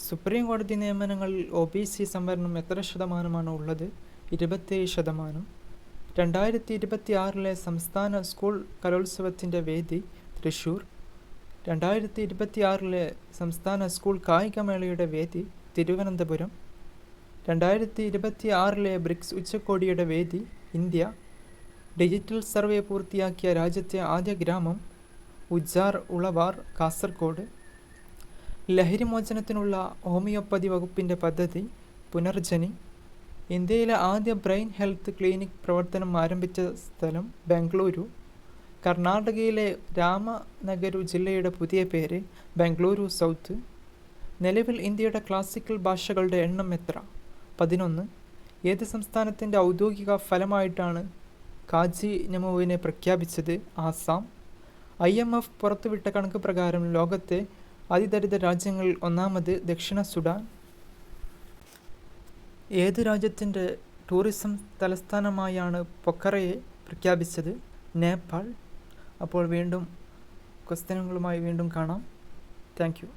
Supreme കോടതി നിയമനങ്ങളിൽ OBC സംവരണം എത്ര ശതമാനമാണ് ഉള്ളത്? 27%. 2026 സംസ്ഥാന സ്കൂൾ കലോത്സവത്തിൻ്റെ വേദി തൃശൂർ. 2026 സംസ്ഥാന സ്കൂൾ കായികമേളയുടെ വേദി തിരുവനന്തപുരം. 2026 ബ്രിക്സ് ഉച്ചകോടിയുടെ വേദി ഇന്ത്യ. ഡിജിറ്റൽ സർവേ പൂർത്തിയാക്കിയ രാജ്യത്തെ ആദ്യ ഗ്രാമം ഉജ്ജാർ ഉളവാർ, കാസർഗോഡ്. ലഹരിമോചനത്തിനുള്ള ഹോമിയോപ്പതി വകുപ്പിൻ്റെ പദ്ധതി പുനർജനി. ഇന്ത്യയിലെ ആദ്യ ബ്രെയിൻ ഹെൽത്ത് ക്ലിനിക് പ്രവർത്തനം ആരംഭിച്ച സ്ഥലം ബംഗളൂരു. കർണാടകയിലെ രാമനഗരു ജില്ലയുടെ പുതിയ പേര് ബംഗളൂരു സൗത്ത്. നിലവിൽ ഇന്ത്യയുടെ ക്ലാസിക്കൽ ഭാഷകളുടെ എണ്ണം എത്ര? 11. ഏത് സംസ്ഥാനത്തിൻ്റെ ഔദ്യോഗിക ഫലമായിട്ടാണ് കാജി നമോവിനെ പ്രഖ്യാപിച്ചത്? ആസാം. IMF പുറത്തുവിട്ട കണക്ക് പ്രകാരം ലോകത്തെ അതിദരിദ്ര രാജ്യങ്ങളിൽ ഒന്നാമത് ദക്ഷിണ സുഡാൻ. ഏത് രാജ്യത്തിൻ്റെ ടൂറിസം തലസ്ഥാനമായാണ് പൊഖറയെ പ്രഖ്യാപിച്ചത്? നേപ്പാൾ. അപ്പോൾ വീണ്ടും ക്വസ്റ്റ്യനുകളുമായി വീണ്ടും കാണാം. Thank you.